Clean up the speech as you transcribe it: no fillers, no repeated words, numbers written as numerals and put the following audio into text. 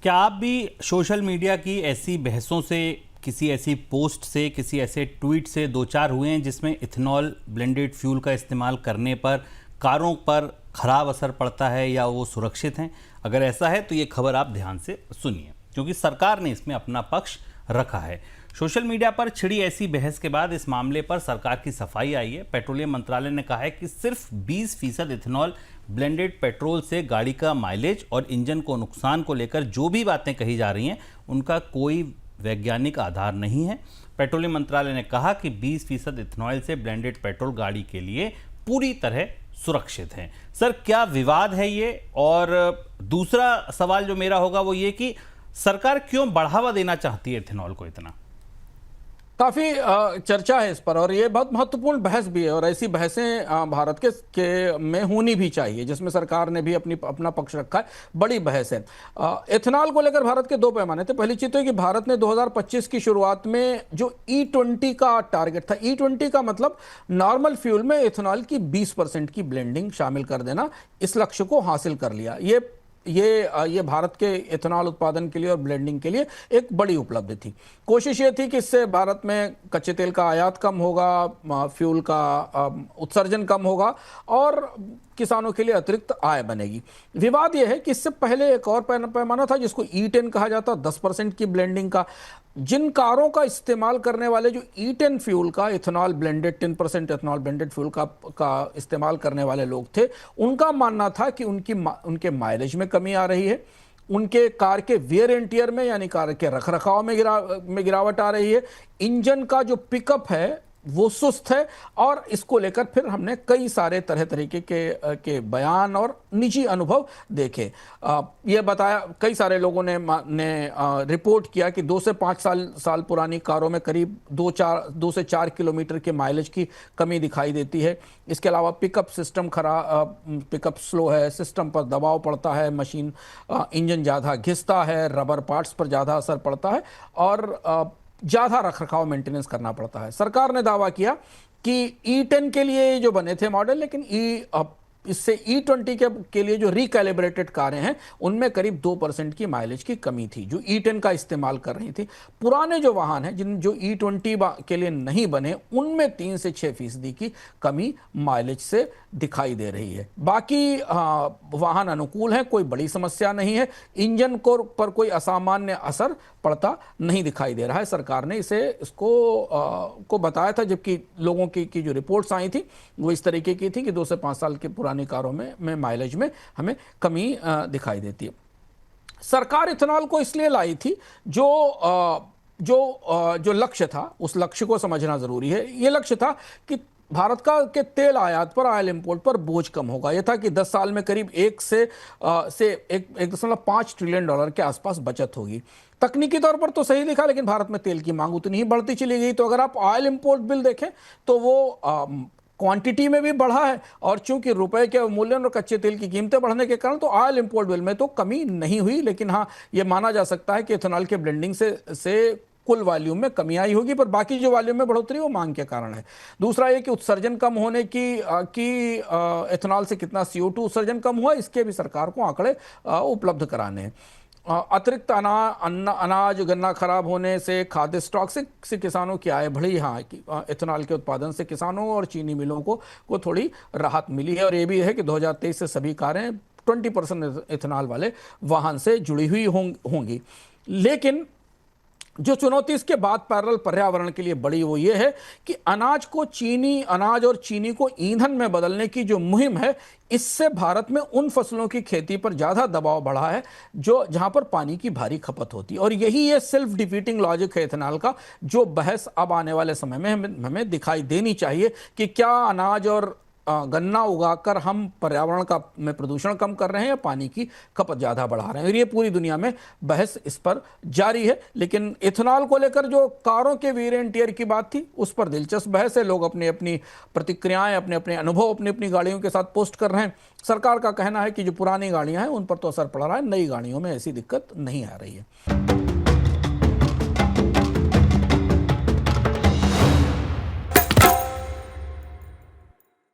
क्या आप भी सोशल मीडिया की ऐसी बहसों से, किसी ऐसी पोस्ट से, किसी ऐसे ट्वीट से दो चार हुए हैं जिसमें इथेनॉल ब्लेंडेड फ्यूल का इस्तेमाल करने पर कारों पर खराब असर पड़ता है या वो सुरक्षित हैं? अगर ऐसा है तो ये खबर आप ध्यान से सुनिए, क्योंकि सरकार ने इसमें अपना पक्ष रखा है। सोशल मीडिया पर छिड़ी ऐसी बहस के बाद इस मामले पर सरकार की सफाई आई है। पेट्रोलियम मंत्रालय ने कहा है कि सिर्फ 20% इथेनॉल ब्लेंडेड पेट्रोल से गाड़ी का माइलेज और इंजन को नुकसान को लेकर जो भी बातें कही जा रही हैं उनका कोई वैज्ञानिक आधार नहीं है। पेट्रोलियम मंत्रालय ने कहा कि 20% इथेनॉल से ब्लेंडेड पेट्रोल गाड़ी के लिए पूरी तरह सुरक्षित है। सर, क्या विवाद है ये? और दूसरा सवाल जो मेरा होगा वो ये कि सरकार क्यों बढ़ावा देना चाहती है इथेनॉल को इतना? काफी चर्चा है इस पर और ये बहुत महत्वपूर्ण बहस भी है और ऐसी बहसें भारत के में होनी भी चाहिए, जिसमें सरकार ने भी अपना पक्ष रखा है। बड़ी बहस है। इथेनॉल को लेकर भारत के दो पैमाने थे। पहली चीज तो कि भारत ने 2025 की शुरुआत में जो E20 का टारगेट था, E20 का मतलब नॉर्मल फ्यूल में इथेनॉल की 20% की ब्लेंडिंग शामिल कर देना, इस लक्ष्य को हासिल कर लिया। ये भारत के इथेनॉल उत्पादन के लिए और ब्लेंडिंग के लिए एक बड़ी उपलब्धि थी। कोशिश ये थी कि इससे भारत में कच्चे तेल का आयात कम होगा, फ्यूल का उत्सर्जन कम होगा और किसानों के लिए अतिरिक्त आय बनेगी। विवाद यह है कि इससे पहले एक और पैमाना था जिसको E10 कहा जाता, 10% की ब्लेंडिंग का। जिन कारों का इस्तेमाल करने वाले जो E10 फ्यूल का ethanol blended 10% ethanol blended fuel का इस्तेमाल करने वाले लोग थे, उनका मानना था कि उनके माइलेज में कमी आ रही है, उनके कार के वेयर एंड टियर में यानी कार के रखरखाव में गिरावट आ रही है, इंजन का जो पिकअप है वो सुस्त है। और इसको लेकर फिर हमने कई सारे तरह तरीके के बयान और निजी अनुभव देखे। ये बताया, कई सारे लोगों ने रिपोर्ट किया कि 2 से 5 साल पुरानी कारों में करीब 2 से 4 किलोमीटर के माइलेज की कमी दिखाई देती है। इसके अलावा पिकअप सिस्टम पिकअप स्लो है, सिस्टम पर दबाव पड़ता है, मशीन इंजन ज़्यादा घिसता है, रबर पार्ट्स पर ज़्यादा असर पड़ता है और ज़्यादा रखरखाव मेंटेनेंस करना पड़ता है। सरकार ने दावा किया कि E10 के लिए जो बने थे मॉडल, लेकिन इससे E20 के लिए जो रिकैलिब्रेटेड कारें हैं उनमें करीब 2% की माइलेज की कमी थी जो E10 का इस्तेमाल कर रही थी। पुराने जो वाहन हैं जो E20 के लिए नहीं बने, उनमें 3 से 6% की कमी माइलेज से दिखाई दे रही है। बाकी वाहन अनुकूल हैं, कोई बड़ी समस्या नहीं है, इंजन पर कोई असामान्य असर पड़ता नहीं दिखाई दे रहा है। सरकार ने इसको बताया था, जबकि लोगों की जो रिपोर्ट्स आई थी वो इस तरीके की थी कि 2 से 5 साल के पुरानी कारों में माइलेज में हमें कमी दिखाई देती है। सरकार इथेनॉल को इसलिए लाई थी, जो लक्ष्य था उस लक्ष्य को समझना जरूरी है। ये लक्ष्य था कि भारत के तेल आयात पर, ऑयल इंपोर्ट पर बोझ कम होगा। यह था कि 10 साल में करीब 1.5 ट्रिलियन डॉलर के आसपास बचत होगी। तकनीकी तौर पर तो सही दिखा, लेकिन भारत में तेल की मांग उतनी ही बढ़ती चली गई। तो अगर आप ऑयल इंपोर्ट बिल देखें तो वो क्वांटिटी में भी बढ़ा है और चूंकि रुपए के अवमूल्यन और कच्चे तेल की कीमतें बढ़ने के कारण तो ऑयल इंपोर्ट बिल में तो कमी नहीं हुई। लेकिन हाँ, ये माना जा सकता है कि इथेनॉल के ब्लेंडिंग से कुल वॉल्यूम में कमी आई होगी, पर बाकी जो वॉल्यूम में बढ़ोतरी वो मांग के कारण है। दूसरा ये कि उत्सर्जन कम होने की इथेनॉल से कितना CO2 उत्सर्जन कम हुआ, इसके भी सरकार को आंकड़े उपलब्ध कराने हैं। अतिरिक्त अनाज गन्ना खराब होने से, खाद्य स्टॉक से किसानों की आय बढ़ी। हाँ, इथेनॉल के उत्पादन से किसानों और चीनी मिलों को थोड़ी राहत मिली है। और ये भी है कि 2023 से सभी कारें 20% इथेनॉल वाले वाहन से जुड़ी हुई होंगी। लेकिन जो चुनौती इसके बाद पैरेलल पर्यावरण के लिए बड़ी वो ये है कि अनाज और चीनी को ईंधन में बदलने की जो मुहिम है, इससे भारत में उन फसलों की खेती पर ज्यादा दबाव बढ़ा है जहां पर पानी की भारी खपत होती है। और यही ये सेल्फ डिफीटिंग लॉजिक है इथेनॉल का, जो बहस अब आने वाले समय में हमें दिखाई देनी चाहिए कि क्या अनाज और गन्ना उगाकर हम पर्यावरण में प्रदूषण कम कर रहे हैं या पानी की खपत ज़्यादा बढ़ा रहे हैं। और ये पूरी दुनिया में बहस इस पर जारी है। लेकिन इथेनॉल को लेकर जो कारों के वेयर एंड टियर की बात थी, उस पर दिलचस्प बहस है। लोग अपनी अपनी प्रतिक्रियाएं, अपने अपने अनुभव अपनी अपनी गाड़ियों के साथ पोस्ट कर रहे हैं। सरकार का कहना है कि जो पुरानी गाड़ियां हैं उन पर तो असर पड़ रहा है, नई गाड़ियों में ऐसी दिक्कत नहीं आ रही है।